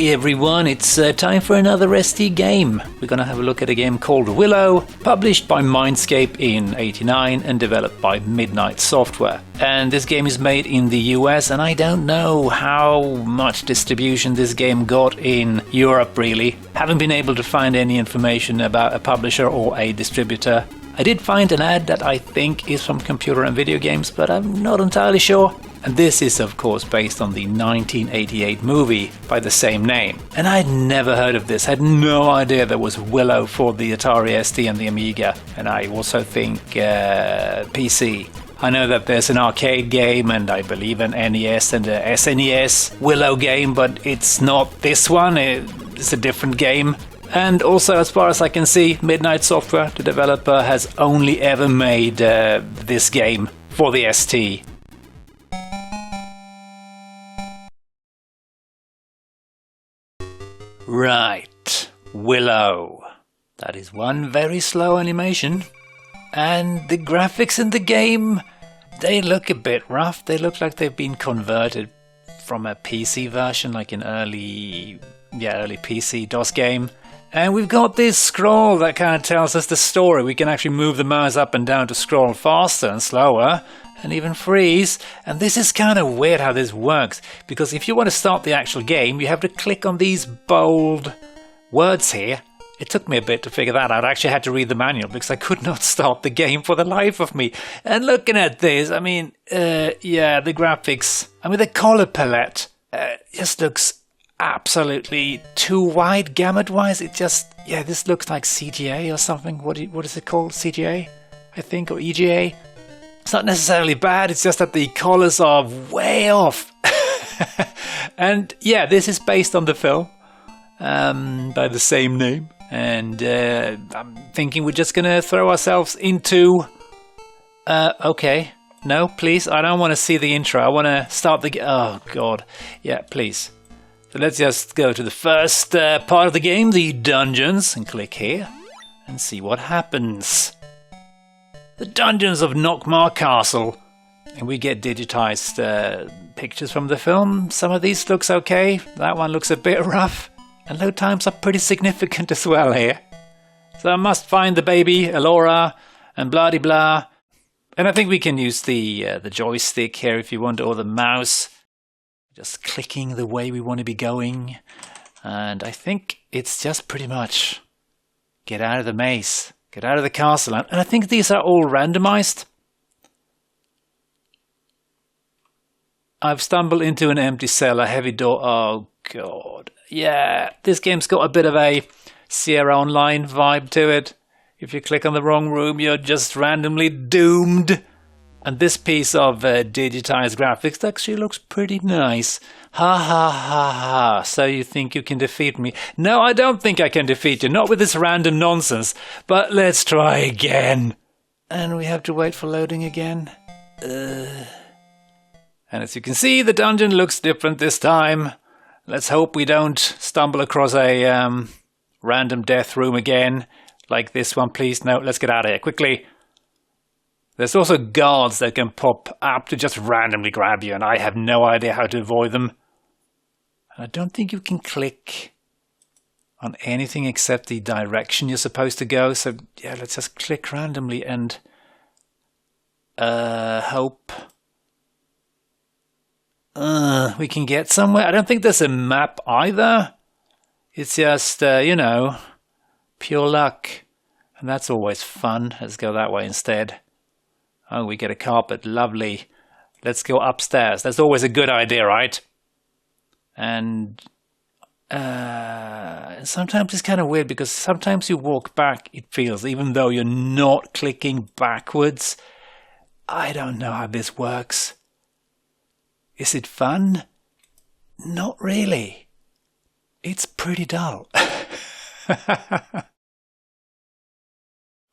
Hey everyone, it's time for another ST game. We're gonna have a look at a game called Willow, published by Mindscape in '89 and developed by Midnight Software. And this game is made in the US, and I don't know how much distribution this game got in Europe really. Haven't been able to find any information about a publisher or a distributor. I did find an ad that I think is from Computer and Video Games, but I'm not entirely sure. And this is of course based on the 1988 movie by the same name. And I'd never heard of this, had no idea there was Willow for the Atari ST and the Amiga, and I also think PC. I know that there's an arcade game and I believe an NES and a SNES Willow game, but it's not this one, it's a different game. And also, as far as I can see, Midnight Software, the developer, has only ever made this game for the ST. Right, Willow. That is one very slow animation. And the graphics in the game, they look a bit rough. They look like they've been converted from a PC version, like an early PC DOS game. And we've got this scroll that kind of tells us the story. We can actually move the mouse up and down to scroll faster and slower, and even freeze. And this is kind of weird how this works, because if you want to start the actual game, you have to click on these bold words here. It took me a bit to figure that out. I actually had to read the manual because I could not start the game for the life of me. And looking at this, I mean, the graphics, the color palette just looks absolutely too wide gamut wise. It just, this looks like CGA or something. What is it called? CGA, I think, or EGA. It's not necessarily bad, it's just that the colors are way off. And this is based on the film by the same name. And I'm thinking we're just gonna throw ourselves into okay, no please, I don't want to see the intro. I want to start the oh god, please. So let's just go to the first part of the game, the dungeons, and click here and see what happens. The dungeons of Nockmaar Castle, and we get digitized pictures from the film. Some of these looks okay, that one looks a bit rough, and load times are pretty significant as well here. So I must find the baby, Elora, and blah de blah. And I think we can use the joystick here if you want, or the mouse. Just clicking the way we want to be going. And I think it's just pretty much get out of the maze, get out of the castle. And I think these are all randomized. I've stumbled into an empty cell, a heavy door. Oh god. Yeah, this game's got a bit of a Sierra Online vibe to it. If you click on the wrong room, you're just randomly doomed. And this piece of digitized graphics actually looks pretty nice. Ha ha ha ha. So you think you can defeat me? No, I don't think I can defeat you. Not with this random nonsense. But let's try again. And we have to wait for loading again. And as you can see, the dungeon looks different this time. Let's hope we don't stumble across a random death room again. Like this one, please. No, let's get out of here quickly. There's also guards that can pop up to just randomly grab you, and I have no idea how to avoid them. I don't think you can click on anything except the direction you're supposed to go, so let's just click randomly and hope we can get somewhere. I don't think there's a map either. It's just, pure luck, and that's always fun. Let's go that way instead. Oh, we get a carpet. Lovely. Let's go upstairs. That's always a good idea, right? And sometimes it's kind of weird because sometimes you walk back, it feels, even though you're not clicking backwards. I don't know how this works. Is it fun? Not really. It's pretty dull. But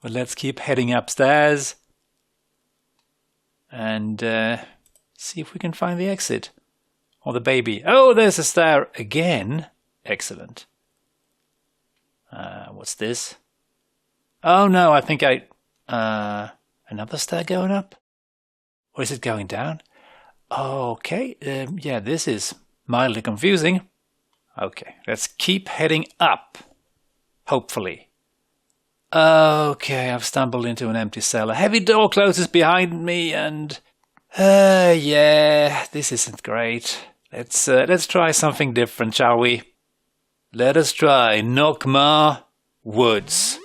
let's keep heading upstairs. And see if we can find the exit. Or the baby. Oh, there's a stair again. Excellent. What's this? Oh no, I think another stair going up? Or is it going down? Okay, this is mildly confusing. Okay, let's keep heading up. Hopefully. Okay, I've stumbled into an empty cell. A heavy door closes behind me and... yeah, this isn't great. Let's try something different, shall we? Let us try Nokmar Woods.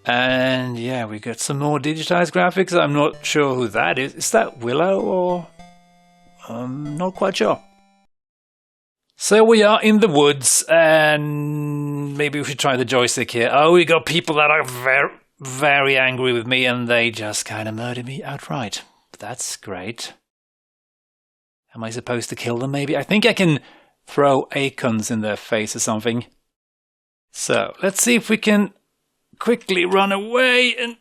And yeah, we got some more digitized graphics. I'm not sure who that is. Is that Willow or... not quite sure. So we are in the woods and maybe we should try the joystick here. Oh, we got people that are very, very angry with me and they just kind of murder me outright. That's great. Am I supposed to kill them maybe? I think I can throw acorns in their face or something. So let's see if we can quickly run away. And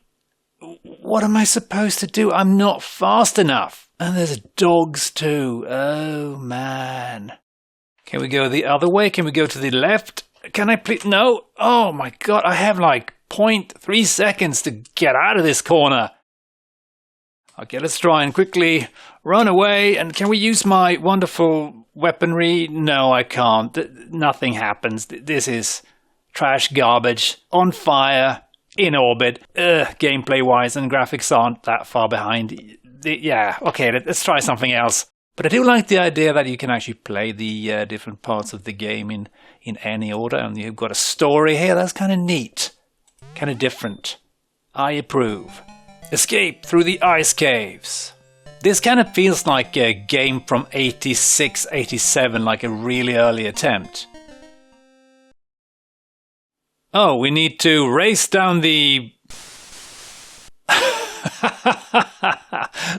what am I supposed to do? I'm not fast enough. And there's dogs too. Oh man. Can we go the other way? Can we go to the left? Can I please? No. Oh my god. I have like 0.3 seconds to get out of this corner. Okay, let's try and quickly run away. And can we use my wonderful weaponry? No, I can't. Nothing happens. This is trash garbage. On fire. In orbit. Gameplay-wise and graphics aren't that far behind. Yeah, okay, let's try something else. But I do like the idea that you can actually play the different parts of the game in any order. And you've got a story here. That's kind of neat. Kind of different. I approve. Escape through the ice caves. This kind of feels like a game from 86, 87, like a really early attempt. Oh, we need to race down the...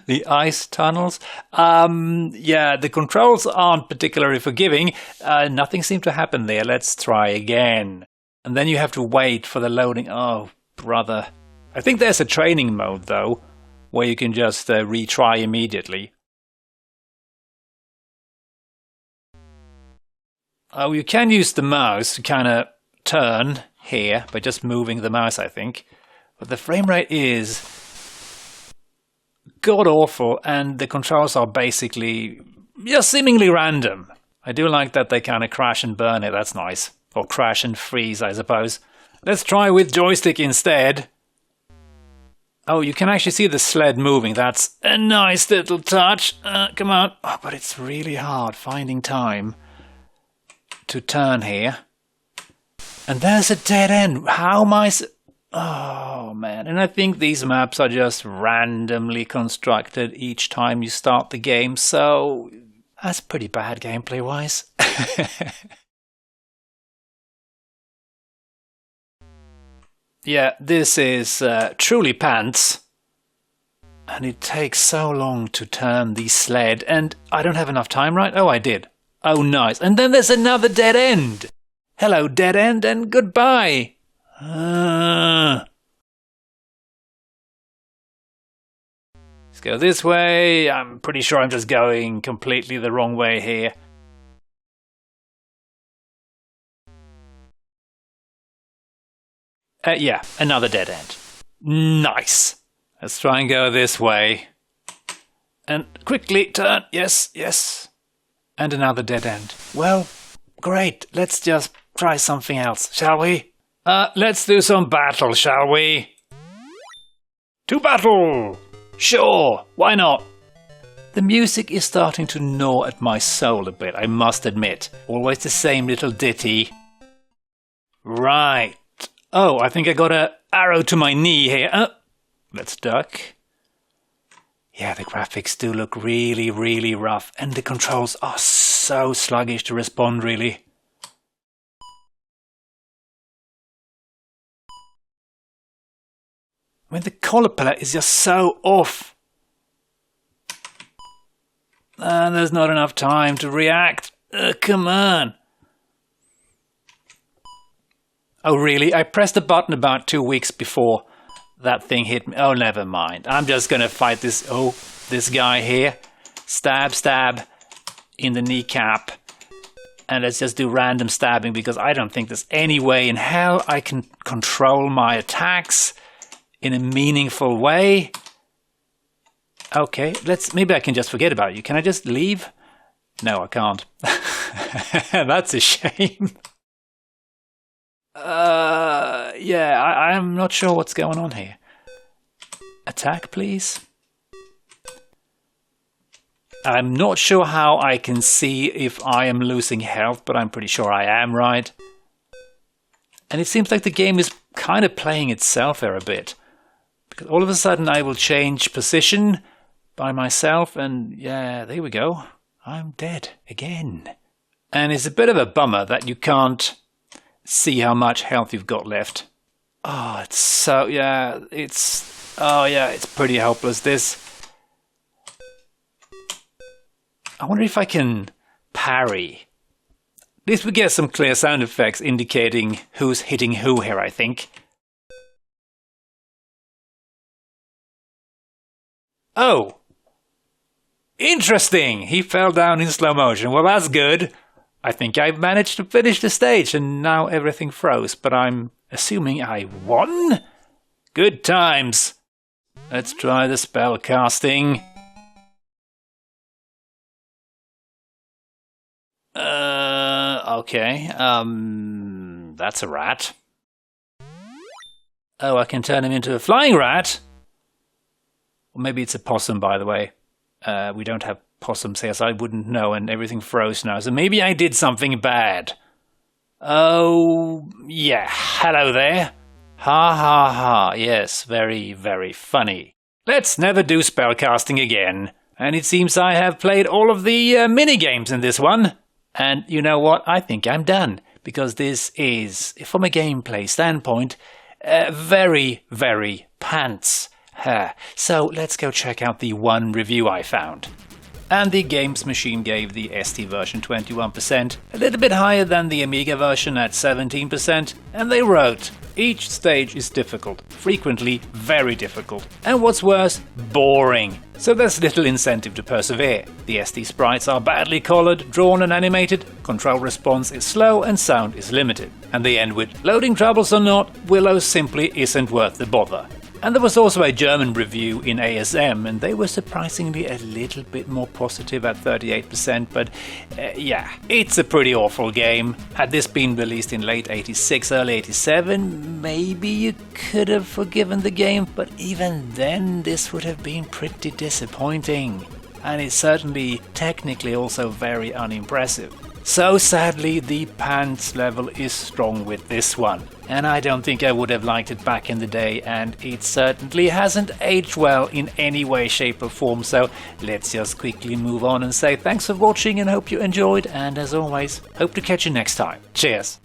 the ice tunnels. Yeah, the controls aren't particularly forgiving. Nothing seemed to happen there. Let's try again. And then you have to wait for the loading. Oh, brother. I think there's a training mode, though, where you can just retry immediately. Oh, you can use the mouse to kind of turn here by just moving the mouse, I think. But the frame rate is god-awful, and the controls are basically just seemingly random. I do like that they kind of crash and burn it. That's nice. Or crash and freeze, I suppose. Let's try with joystick instead. Oh, you can actually see the sled moving. That's a nice little touch. Come on. Oh, but it's really hard finding time to turn here. And there's a dead end. How am I... Oh, man. And I think these maps are just randomly constructed each time you start the game. So that's pretty bad gameplay-wise. Yeah, this is truly pants. And it takes so long to turn the sled. And I don't have enough time, right? Oh, I did. Oh, nice. And then there's another dead end. Hello, dead end, and goodbye. Let's go this way. I'm pretty sure I'm just going completely the wrong way here. Yeah, another dead end. Nice. Let's try and go this way. And quickly turn. Yes, yes. And another dead end. Well, great. Let's just try something else, shall we? Let's do some battle, shall we? To battle! Sure, why not? The music is starting to gnaw at my soul a bit, I must admit. Always the same little ditty. Right. Oh, I think I got an arrow to my knee here. Let's duck. Yeah, the graphics do look really, really rough. And the controls are so sluggish to respond, really. I mean, the color palette is just so off. And there's not enough time to react. Come on. Oh, really? I pressed the button about 2 weeks before that thing hit me. Oh, never mind. I'm just going to fight this guy here. Stab, stab in the kneecap. And let's just do random stabbing because I don't think there's any way in hell I can control my attacks in a meaningful way. Okay, maybe I can just forget about you. Can I just leave? No, I can't. That's a shame. Yeah, I'm not sure what's going on here. Attack, please. I'm not sure how I can see if I am losing health, but I'm pretty sure I am, right? And it seems like the game is kind of playing itself there a bit. Because all of a sudden I will change position by myself and yeah, there we go. I'm dead again. And it's a bit of a bummer that you can't see how much health you've got left. Oh, it's so, yeah, it's pretty hopeless, this. I wonder if I can parry. At least we get some clear sound effects indicating who's hitting who here, I think. Oh! Interesting! He fell down in slow motion. Well, that's good. I think I've managed to finish the stage and now everything froze, but I'm assuming I won? Good times! Let's try the spell casting. Okay, that's a rat. Oh, I can turn him into a flying rat? Or maybe it's a possum, by the way. We don't have possums here, so I wouldn't know, and everything froze now, so maybe I did something bad. Oh, yeah, hello there. Ha ha ha, yes, very, very funny. Let's never do spellcasting again. And it seems I have played all of the mini-games in this one. And you know what? I think I'm done, because this is, from a gameplay standpoint, very, very pants. So let's go check out the one review I found. And the Games Machine gave the ST version 21%, a little bit higher than the Amiga version at 17%, and they wrote, each stage is difficult, frequently very difficult, and what's worse, boring. So there's little incentive to persevere. The ST sprites are badly colored, drawn and animated, control response is slow and sound is limited. And they end with, loading troubles or not, Willow simply isn't worth the bother. And there was also a German review in ASM, and they were surprisingly a little bit more positive at 38%, but yeah, it's a pretty awful game. Had this been released in late 86, early 87, maybe you could have forgiven the game, but even then this would have been pretty disappointing. And it's certainly technically also very unimpressive. So sadly, the pants level is strong with this one. And I don't think I would have liked it back in the day, and it certainly hasn't aged well in any way, shape or form, so let's just quickly move on and say thanks for watching and hope you enjoyed, and as always, hope to catch you next time. Cheers!